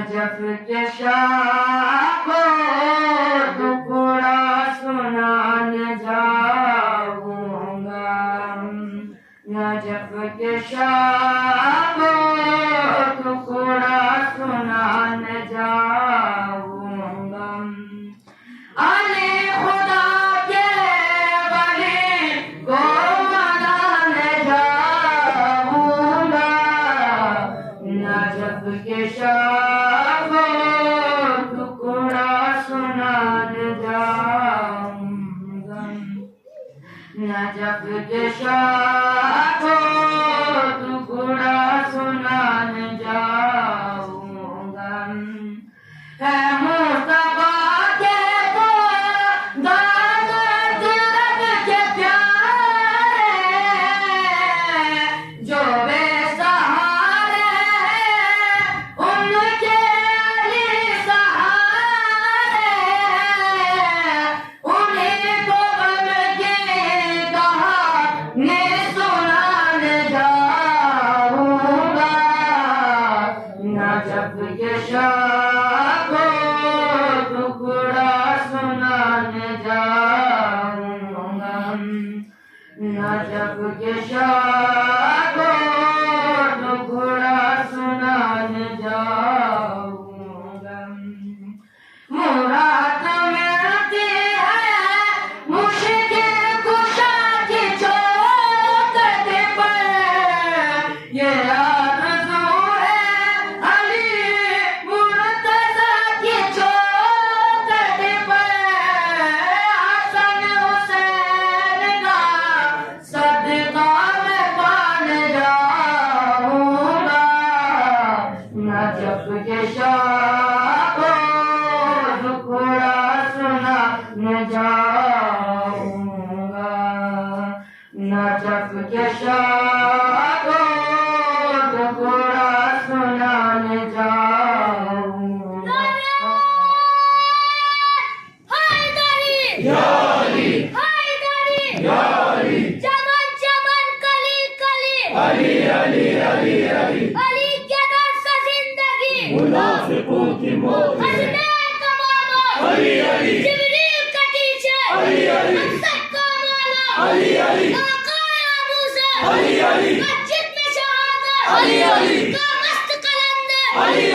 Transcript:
Najaf کے شاہ کو ٹکڑا سنانے جاؤں گا، نجف کے شاہ کو ٹکڑا سنانے جاؤں گا، علی خدا کے ولی کو منانے جاؤں گا، نجف کے شاہ کو ٹکڑا سنانے جاؤں گا، نجف کے شاہ کو ٹکڑا سنانے جاؤں گا، ہے مصطفیٰ کے تو داد تیرت کے پیارے، جو بے سہارے ہیں ان کے علی سہارے، انہیں کو غم کی کہانی سنانے جاؤں گا، نجف کے شاہ کو ٹکڑا سنانے جاؤں گا، نجف کے شاہ کو ٹکڑا سنانے جاؤں گا، مراد ملتی ہے مشکل کشا کی چوکٹ پر، یہ آرزو ہے علی مرتضیٰ کی چوکٹ پر، حسن حسین کا صدقہ میں پانے جاؤں گا، نجف کے شاہ کو ٹکڑا سنانے جاؤں گا، نجف کے شاہ کو ٹکڑا سنانے جاؤں گا۔ حیدری یا علی حیدری یا علی چمن چمن کلی کلی علی علی علی علی علی کے در سے زندگی منافقوں کی موت ہے حسنین کا ماما علی علی جبریل کا ٹیچر علی علی مقصد کا مولا علی علی آقا ابوذر علی علی مسجد میں شہادت علی علی کاغذ قلندر علی